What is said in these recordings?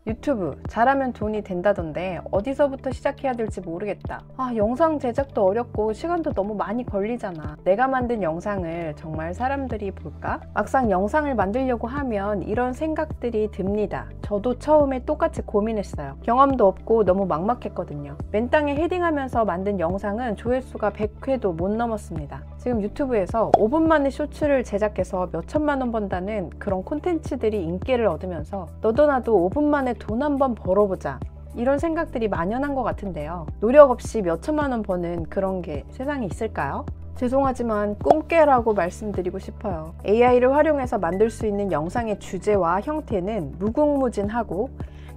유튜브 잘하면 돈이 된다던데 어디서부터 시작해야 될지 모르겠다. 영상 제작도 어렵고 시간도 너무 많이 걸리잖아. 내가 만든 영상을 정말 사람들이 볼까? 막상 영상을 만들려고 하면 이런 생각들이 듭니다. 저도 처음에 똑같이 고민했어요. 경험도 없고 너무 막막했거든요. 맨땅에 헤딩하면서 만든 영상은 조회수가 100회도 못 넘었습니다. 지금 유튜브에서 5분 만에 쇼츠를 제작해서 몇 천만 원 번다는 그런 콘텐츠들이 인기를 얻으면서 너도 나도 5분 만에 돈 한번 벌어보자, 이런 생각들이 만연한 것 같은데요. 노력 없이 몇 천만 원 버는 그런 게 세상에 있을까요? 죄송하지만 꿈깨라고 말씀드리고 싶어요. AI를 활용해서 만들 수 있는 영상의 주제와 형태는 무궁무진하고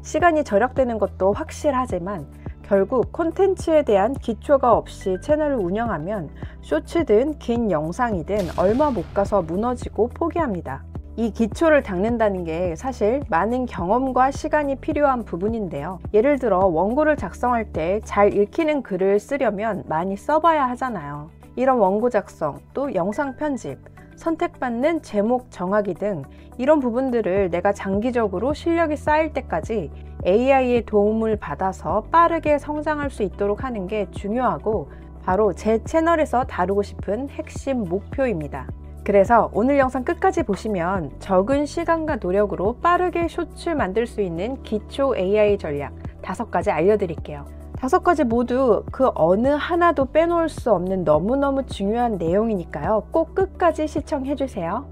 시간이 절약되는 것도 확실하지만 결국 콘텐츠에 대한 기초가 없이 채널을 운영하면 쇼츠든 긴 영상이든 얼마 못 가서 무너지고 포기합니다. 이 기초를 닦는다는 게 사실 많은 경험과 시간이 필요한 부분인데요. 예를 들어 원고를 작성할 때 잘 읽히는 글을 쓰려면 많이 써봐야 하잖아요. 이런 원고 작성, 또 영상 편집, 선택받는 제목 정하기 등 이런 부분들을 내가 장기적으로 실력이 쌓일 때까지 AI의 도움을 받아서 빠르게 성장할 수 있도록 하는 게 중요하고 바로 제 채널에서 다루고 싶은 핵심 목표입니다. 그래서 오늘 영상 끝까지 보시면 적은 시간과 노력으로 빠르게 쇼츠 만들 수 있는 기초 AI 전략 5가지 알려드릴게요. 5가지 모두 그 어느 하나도 빼놓을 수 없는 너무너무 중요한 내용이니까요. 꼭 끝까지 시청해주세요.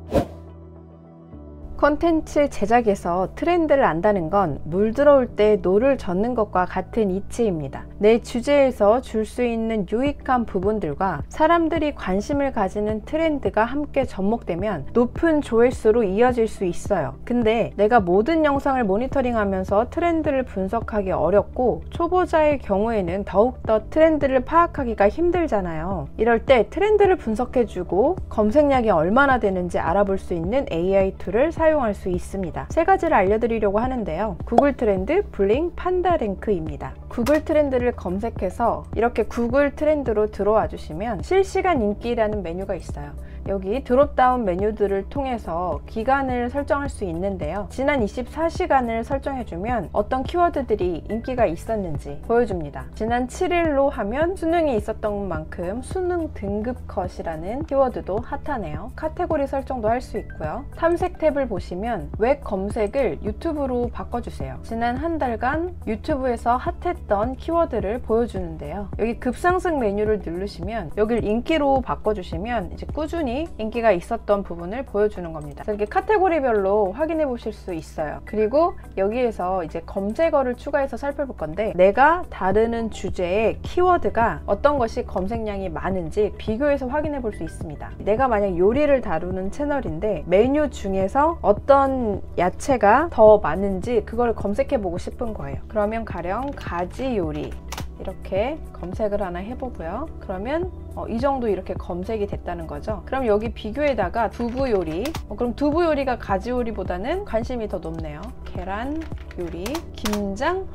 콘텐츠 제작에서 트렌드를 안다는 건 물 들어올 때 노를 젓는 것과 같은 이치입니다. 내 주제에서 줄 수 있는 유익한 부분들과 사람들이 관심을 가지는 트렌드가 함께 접목되면 높은 조회수로 이어질 수 있어요. 근데 내가 모든 영상을 모니터링하면서 트렌드를 분석하기 어렵고 초보자의 경우에는 더욱더 트렌드를 파악하기가 힘들잖아요. 이럴 때 트렌드를 분석해주고 검색량이 얼마나 되는지 알아볼 수 있는 AI 툴을 사용할 수 있습니다. 3가지를 알려드리려고 하는데요. 구글 트렌드, 블링, 판다랭크입니다. 구글 트렌드를 검색해서 이렇게 구글 트렌드로 들어와 주시면 실시간 인기라는 메뉴가 있어요. 여기 드롭다운 메뉴들을 통해서 기간을 설정할 수 있는데요. 지난 24시간을 설정해주면 어떤 키워드들이 인기가 있었는지 보여줍니다. 지난 7일로 하면 수능이 있었던 만큼 수능 등급 컷이라는 키워드도 핫하네요. 카테고리 설정도 할 수 있고요. 탐색 탭을 보시면 웹 검색을 유튜브로 바꿔주세요. 지난 한 달간 유튜브에서 핫했던 키워드를 보여주는데요. 여기 급상승 메뉴를 누르시면 여기를 인기로 바꿔주시면 이제 꾸준히 인기가 있었던 부분을 보여주는 겁니다. 이렇게 카테고리별로 확인해 보실 수 있어요. 그리고 여기에서 이제 검색어를 추가해서 살펴볼 건데 내가 다루는 주제의 키워드가 어떤 것이 검색량이 많은지 비교해서 확인해 볼 수 있습니다. 내가 만약 요리를 다루는 채널인데 메뉴 중에서 어떤 야채가 더 많은지 그걸 검색해 보고 싶은 거예요. 그러면 가령 가지 요리 이렇게 검색을 하나 해보고요. 그러면 이 정도 이렇게 검색이 됐다는 거죠. 그럼 여기 비교에다가 두부 요리, 그럼 두부 요리가 가지 요리보다는 관심이 더 높네요. 계란 요리, 김장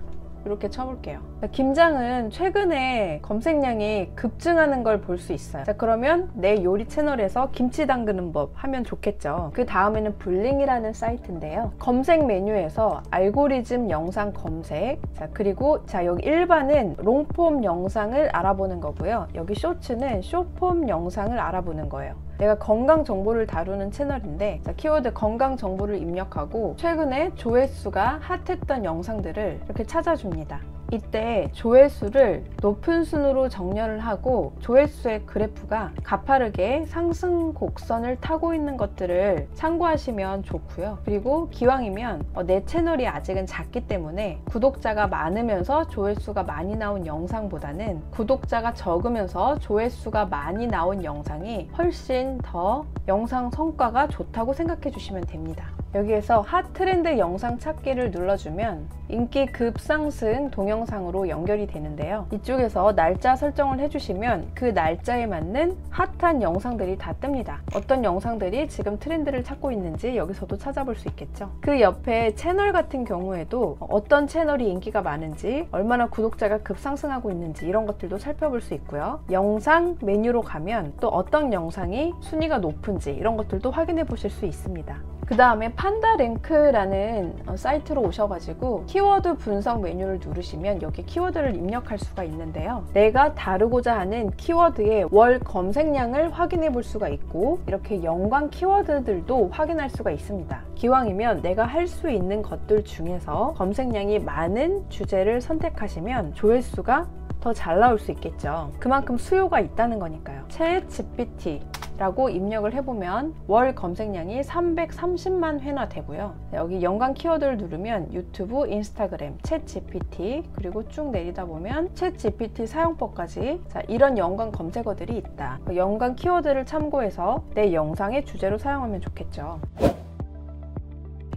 이렇게 쳐볼게요. 김장은 최근에 검색량이 급증하는 걸 볼 수 있어요. 자, 그러면 내 요리 채널에서 김치 담그는 법 하면 좋겠죠. 그 다음에는 블링이라는 사이트인데요. 검색 메뉴에서 알고리즘 영상 검색, 자 그리고 여기 일반은 롱폼 영상을 알아보는 거고요. 여기 쇼츠는 숏폼 영상을 알아보는 거예요. 내가 건강 정보를 다루는 채널인데 키워드 건강 정보를 입력하고 최근에 조회수가 핫했던 영상들을 이렇게 찾아줍니다. 이때 조회수를 높은 순으로 정렬을 하고 조회수의 그래프가 가파르게 상승 곡선을 타고 있는 것들을 참고하시면 좋고요. 그리고 기왕이면 내 채널이 아직은 작기 때문에 구독자가 많으면서 조회수가 많이 나온 영상보다는 구독자가 적으면서 조회수가 많이 나온 영상이 훨씬 더 영상 성과가 좋다고 생각해 주시면 됩니다. 여기에서 핫 트렌드 영상 찾기를 눌러주면 인기 급상승 동영상으로 연결이 되는데요. 이쪽에서 날짜 설정을 해주시면 그 날짜에 맞는 핫한 영상들이 다 뜹니다. 어떤 영상들이 지금 트렌드를 찾고 있는지 여기서도 찾아볼 수 있겠죠. 그 옆에 채널 같은 경우에도 어떤 채널이 인기가 많은지, 얼마나 구독자가 급상승하고 있는지 이런 것들도 살펴볼 수 있고요. 영상 메뉴로 가면 또 어떤 영상이 순위가 높은지 이런 것들도 확인해 보실 수 있습니다. 그 다음에 판다랭크라는 사이트로 오셔가지고 키워드 분석 메뉴를 누르시면 여기 키워드를 입력할 수가 있는데요. 내가 다루고자 하는 키워드의 월 검색량을 확인해 볼 수가 있고 이렇게 연관 키워드들도 확인할 수가 있습니다. 기왕이면 내가 할 수 있는 것들 중에서 검색량이 많은 주제를 선택하시면 조회수가 더 잘 나올 수 있겠죠. 그만큼 수요가 있다는 거니까요. 챗 GPT 라고 입력을 해보면 월 검색량이 330만 회나 되고요. 여기 연관 키워드를 누르면 유튜브, 인스타그램, 챗 GPT 그리고 쭉 내리다 보면 챗 GPT 사용법까지 이런 연관 검색어들이 있다. 연관 키워드를 참고해서 내 영상의 주제로 사용하면 좋겠죠.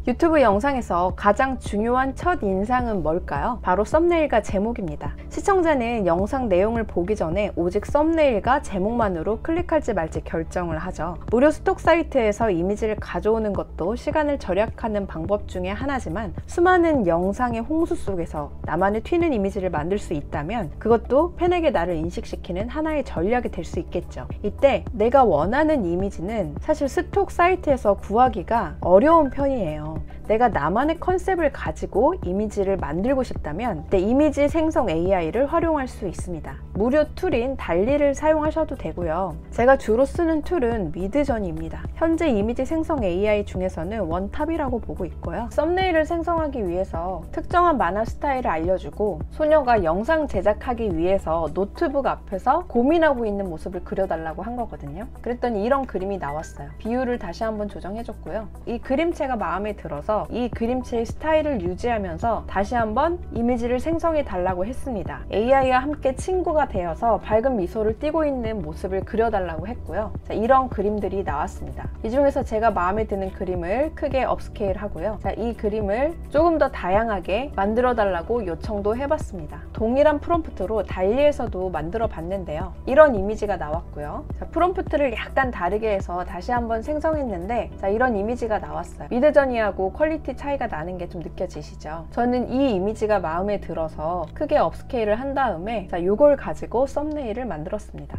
유튜브 영상에서 가장 중요한 첫 인상은 뭘까요? 바로 썸네일과 제목입니다. 시청자는 영상 내용을 보기 전에 오직 썸네일과 제목만으로 클릭할지 말지 결정을 하죠. 무료 스톡 사이트에서 이미지를 가져오는 것도 시간을 절약하는 방법 중에 하나지만 수많은 영상의 홍수 속에서 나만의 튀는 이미지를 만들 수 있다면 그것도 팬에게 나를 인식시키는 하나의 전략이 될 수 있겠죠. 이때 내가 원하는 이미지는 사실 스톡 사이트에서 구하기가 어려운 편이에요. 내가 나만의 컨셉을 가지고 이미지를 만들고 싶다면 내 이미지 생성 AI를 활용할 수 있습니다. 무료 툴인 달리를 사용하셔도 되고요. 제가 주로 쓰는 툴은 미드저니입니다. 현재 이미지 생성 AI 중에서는 원탑이라고 보고 있고요. 썸네일을 생성하기 위해서 특정한 만화 스타일을 알려주고 소녀가 영상 제작하기 위해서 노트북 앞에서 고민하고 있는 모습을 그려달라고 한 거거든요. 그랬더니 이런 그림이 나왔어요. 비율을 다시 한번 조정해줬고요. 이 그림체가 마음에 들어서 이 그림체의 스타일을 유지하면서 다시 한번 이미지를 생성해 달라고 했습니다. AI와 함께 친구가 되어서 밝은 미소를 띠고 있는 모습을 그려달라고 했고요. 이런 그림들이 나왔습니다. 이 중에서 제가 마음에 드는 그림을 크게 업스케일 하고요. 이 그림을 조금 더 다양하게 만들어 달라고 요청도 해봤습니다. 동일한 프롬프트로 달리에서도 만들어 봤는데요. 이런 이미지가 나왔고요. 프롬프트를 약간 다르게 해서 다시 한번 생성했는데 이런 이미지가 나왔어요. 미드저니하고 퀄리티 차이가 나는 게 좀 느껴지시죠? 저는 이 이미지가 마음에 들어서 크게 업스케일을 한 다음에 이걸 가지고 썸네일을 만들었습니다.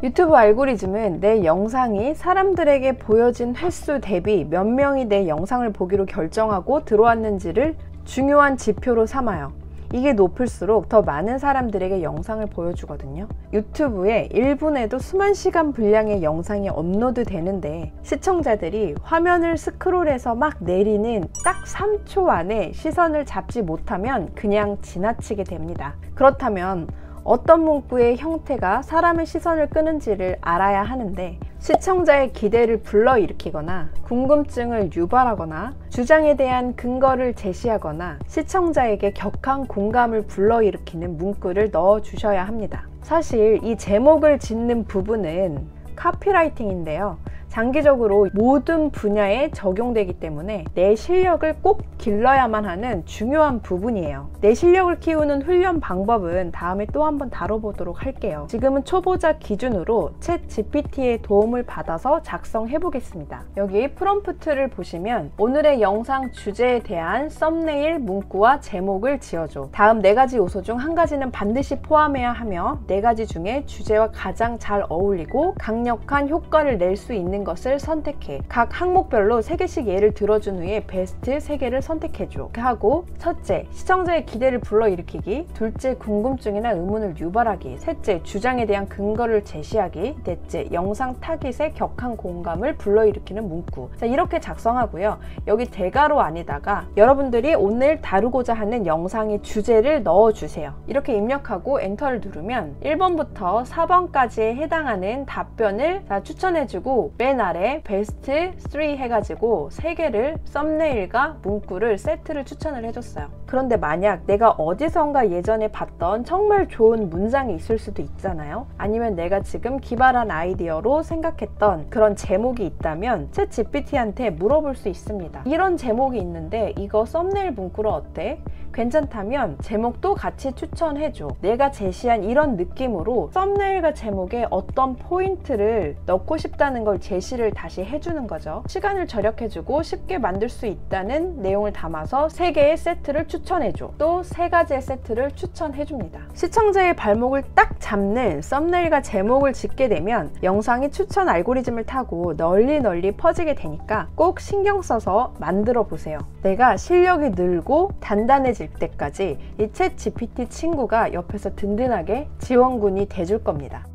유튜브 알고리즘은 내 영상이 사람들에게 보여진 횟수 대비 몇 명이 내 영상을 보기로 결정하고 들어왔는지를 중요한 지표로 삼아요. 이게 높을수록 더 많은 사람들에게 영상을 보여주거든요. 유튜브에 1분에도 수만 시간 분량의 영상이 업로드 되는데 시청자들이 화면을 스크롤해서 막 내리는 딱 3초 안에 시선을 잡지 못하면 그냥 지나치게 됩니다. 그렇다면 어떤 문구의 형태가 사람의 시선을 끄는지를 알아야 하는데 시청자의 기대를 불러일으키거나 궁금증을 유발하거나 주장에 대한 근거를 제시하거나 시청자에게 격한 공감을 불러일으키는 문구를 넣어 주셔야 합니다. 사실 이 제목을 짓는 부분은 카피라이팅인데요. 장기적으로 모든 분야에 적용되기 때문에 내 실력을 꼭 길러야만 하는 중요한 부분이에요. 내 실력을 키우는 훈련 방법은 다음에 또 한번 다뤄보도록 할게요. 지금은 초보자 기준으로 챗 GPT의 도움을 받아서 작성해 보겠습니다. 여기 프롬프트를 보시면 오늘의 영상 주제에 대한 썸네일, 문구와 제목을 지어줘. 다음 4가지 요소 중 한 가지는 반드시 포함해야 하며 4가지 중에 주제와 가장 잘 어울리고 강력한 효과를 낼 수 있는 것을 선택해. 각 항목별로 3개씩 예를 들어준 후에 베스트 3개를 선택해줘. 하고 첫째, 시청자의 기대를 불러일으키기. 둘째, 궁금증이나 의문을 유발하기. 셋째, 주장에 대한 근거를 제시하기. 넷째, 영상 타깃의 격한 공감을 불러일으키는 문구. 이렇게 작성하고요. 여기 대괄호 안에다가 여러분들이 오늘 다루고자 하는 영상의 주제를 넣어주세요. 이렇게 입력하고 엔터를 누르면 1번부터 4번까지에 해당하는 답변을 추천해주고 맨 아래 베스트 3 해가지고 3개를 썸네일과 문구를 세트를 추천을 해줬어요. 그런데 만약 내가 어디선가 예전에 봤던 정말 좋은 문장이 있을 수도 있잖아요. 아니면 내가 지금 기발한 아이디어로 생각했던 그런 제목이 있다면 챗 GPT한테 물어볼 수 있습니다. 이런 제목이 있는데 이거 썸네일 문구로 어때? 괜찮다면 제목도 같이 추천해줘. 내가 제시한 이런 느낌으로 썸네일과 제목에 어떤 포인트를 넣고 싶다는 걸 제시를 다시 해주는 거죠. 시간을 절약해주고 쉽게 만들 수 있다는 내용을 담아서 3개의 세트를 추천해줘. 또 3가지의 세트를 추천해줍니다. 시청자의 발목을 딱 잡는 썸네일과 제목을 짓게 되면 영상이 추천 알고리즘을 타고 널리 퍼지게 되니까 꼭 신경 써서 만들어 보세요. 내가 실력이 늘고 단단해질 때까지 이 챗 GPT 친구가 옆에서 든든하게 지원군이 돼줄 겁니다.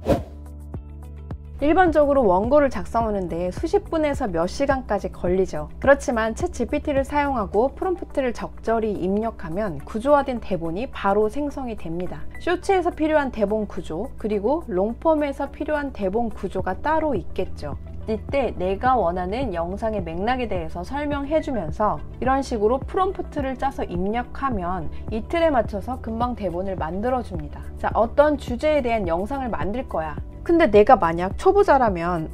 일반적으로 원고를 작성하는데 수십 분에서 몇 시간까지 걸리죠. 그렇지만 챗 GPT를 사용하고 프롬프트를 적절히 입력하면 구조화된 대본이 바로 생성이 됩니다. 쇼츠에서 필요한 대본 구조, 그리고 롱폼에서 필요한 대본 구조가 따로 있겠죠. 이때 내가 원하는 영상의 맥락에 대해서 설명해주면서 이런 식으로 프롬프트를 짜서 입력하면 이틀에 맞춰서 금방 대본을 만들어줍니다. 자, 어떤 주제에 대한 영상을 만들 거야. 근데 내가 만약 초보자라면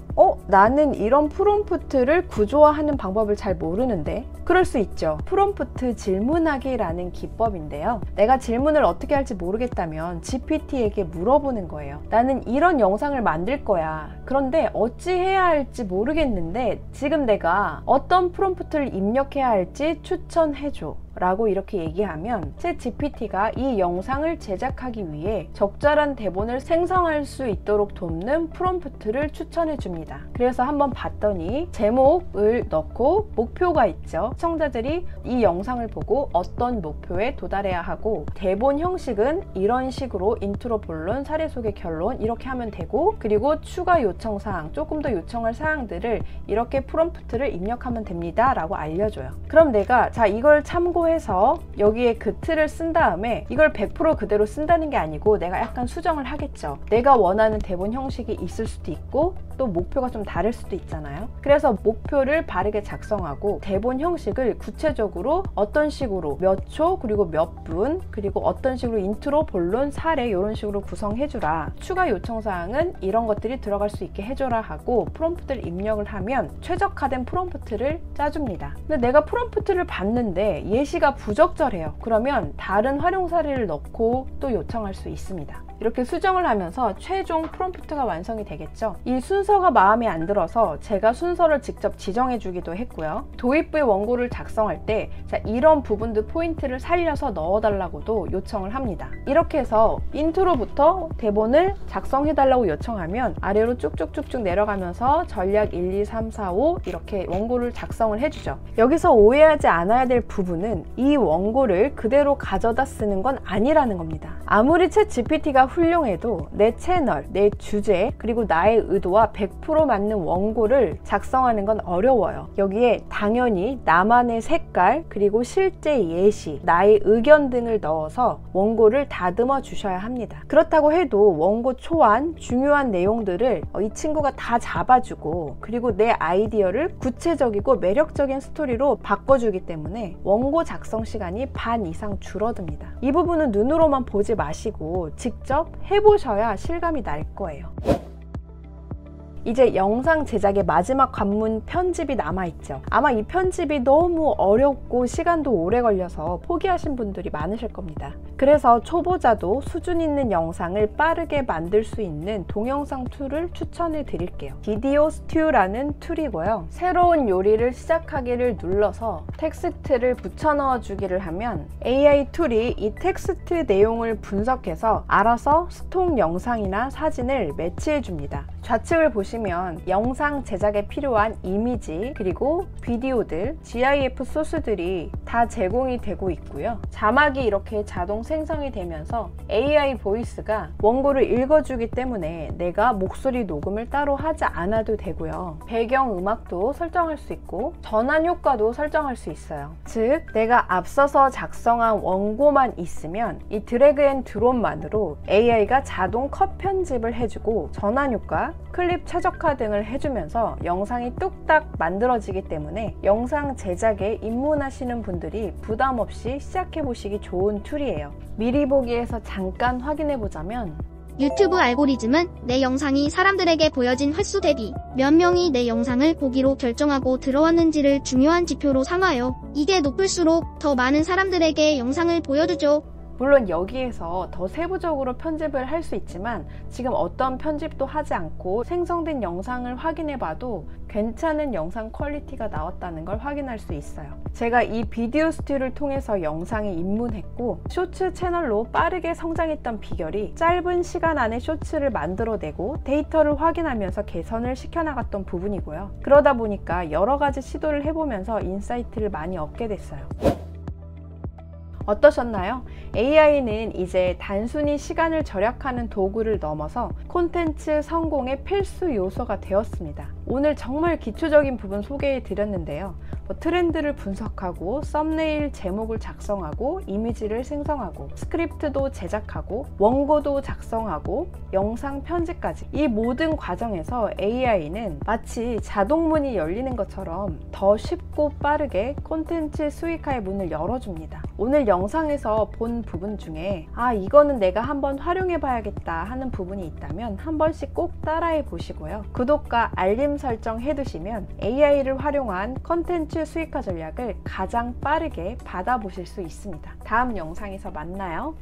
나는 이런 프롬프트를 구조화하는 방법을 잘 모르는데, 그럴 수 있죠. 프롬프트 질문하기라는 기법인데요. 내가 질문을 어떻게 할지 모르겠다면 GPT에게 물어보는 거예요. 나는 이런 영상을 만들 거야. 그런데 어찌 해야 할지 모르겠는데 지금 내가 어떤 프롬프트를 입력해야 할지 추천해줘 라고 이렇게 얘기하면 챗 GPT가 이 영상을 제작하기 위해 적절한 대본을 생성할 수 있도록 돕는 프롬프트를 추천해 줍니다. 그래서 한번 봤더니 제목을 넣고 목표가 있죠. 시청자들이 이 영상을 보고 어떤 목표에 도달해야 하고, 대본 형식은 이런 식으로 인트로, 본론, 사례 소개, 결론 이렇게 하면 되고, 그리고 추가 요청사항, 조금 더 요청할 사항들을 이렇게 프롬프트를 입력하면 됩니다 라고 알려줘요. 그럼 내가 자 이걸 참고해서 여기에 그 틀을 쓴 다음에 이걸 100% 그대로 쓴다는 게 아니고 내가 약간 수정을 하겠죠. 내가 원하는 대본 형식이 있을 수도 있고 또 목표가 좀 다를 수도 있잖아요. 그래서 목표를 바르게 작성하고 대본 형식을 구체적으로 어떤 식으로 몇 초, 그리고 몇 분, 그리고 어떤 식으로 인트로, 본론, 사례 이런 식으로 구성해주라. 추가 요청사항은 이런 것들이 들어갈 수 있게 해줘라 하고 프롬프트를 입력을 하면 최적화된 프롬프트를 짜줍니다. 근데 내가 프롬프트를 봤는데 예시가 부적절해요. 그러면 다른 활용 사례를 넣고 또 요청할 수 있습니다. 이렇게 수정을 하면서 최종 프롬프트가 완성이 되겠죠. 이 순서가 마음에 안 들어서 제가 순서를 직접 지정해 주기도 했고요. 도입부의 원고를 작성할 때 자, 이런 부분들 포인트를 살려서 넣어달라고도 요청을 합니다. 이렇게 해서 인트로부터 대본을 작성해 달라고 요청하면 아래로 쭉쭉쭉쭉 내려가면서 전략 1, 2, 3, 4, 5 이렇게 원고를 작성을 해주죠. 여기서 오해하지 않아야 될 부분은 이 원고를 그대로 가져다 쓰는 건 아니라는 겁니다. 아무리 챗 GPT가 훌륭해도 내 채널, 내 주제, 그리고 나의 의도와 100% 맞는 원고를 작성하는 건 어려워요. 여기에 당연히 나만의 색깔, 그리고 실제 예시, 나의 의견 등을 넣어서 원고를 다듬어 주셔야 합니다. 그렇다고 해도 원고 초안, 중요한 내용들을 이 친구가 다 잡아주고, 그리고 내 아이디어를 구체적이고 매력적인 스토리로 바꿔주기 때문에 원고 작성 시간이 반 이상 줄어듭니다. 이 부분은 눈으로만 보지 마시고 직접 해보셔야 실감이 날 거예요. 이제 영상 제작의 마지막 관문 편집이 남아있죠. 아마 이 편집이 너무 어렵고 시간도 오래 걸려서 포기하신 분들이 많으실 겁니다. 그래서 초보자도 수준 있는 영상을 빠르게 만들 수 있는 동영상 툴을 추천해 드릴게요. 비디오 스튜라는 툴이고요. 새로운 요리를 시작하기를 눌러서 텍스트를 붙여 넣어 주기를 하면 AI 툴이 이 텍스트 내용을 분석해서 알아서 스톡 영상이나 사진을 매치해 줍니다. 좌측을 보시면 영상 제작에 필요한 이미지, 그리고 비디오들, GIF 소스들이 다 제공이 되고 있고요. 자막이 이렇게 자동 생성이 되면서 AI 보이스가 원고를 읽어주기 때문에 내가 목소리 녹음을 따로 하지 않아도 되고요. 배경 음악도 설정할 수 있고 전환 효과도 설정할 수 있어요. 즉, 내가 앞서서 작성한 원고만 있으면 이 드래그 앤 드롭만으로 AI가 자동 컷 편집을 해주고 전환 효과, 클립 최적화 등을 해주면서 영상이 뚝딱 만들어지기 때문에 영상 제작에 입문하시는 분들이 부담 없이 시작해 보시기 좋은 툴이에요. 미리 보기에서 잠깐 확인해 보자면 유튜브 알고리즘은 내 영상이 사람들에게 보여진 횟수 대비 몇 명이 내 영상을 보기로 결정하고 들어왔는지를 중요한 지표로 삼아요. 이게 높을수록 더 많은 사람들에게 영상을 보여주죠. 물론 여기에서 더 세부적으로 편집을 할 수 있지만 지금 어떤 편집도 하지 않고 생성된 영상을 확인해 봐도 괜찮은 영상 퀄리티가 나왔다는 걸 확인할 수 있어요. 제가 이 비디오 스튜디오를 통해서 영상에 입문했고 쇼츠 채널로 빠르게 성장했던 비결이 짧은 시간 안에 쇼츠를 만들어내고 데이터를 확인하면서 개선을 시켜나갔던 부분이고요. 그러다 보니까 여러 가지 시도를 해보면서 인사이트를 많이 얻게 됐어요. 어떠셨나요? AI는 이제 단순히 시간을 절약하는 도구를 넘어서 콘텐츠 성공의 필수 요소가 되었습니다. 오늘 정말 기초적인 부분 소개해 드렸는데요. 트렌드를 분석하고 썸네일 제목을 작성하고 이미지를 생성하고 스크립트도 제작하고 원고도 작성하고 영상 편집까지 이 모든 과정에서 AI는 마치 자동문이 열리는 것처럼 더 쉽고 빠르게 콘텐츠 수익화의 문을 열어줍니다. 오늘 영상에서 본 부분 중에 이거는 내가 한번 활용해 봐야겠다 하는 부분이 있다면 한 번씩 꼭 따라해 보시고요. 구독과 알림 설정 해두시면 AI를 활용한 콘텐츠 수익화 전략을 가장 빠르게 받아보실 수 있습니다. 다음 영상에서 만나요.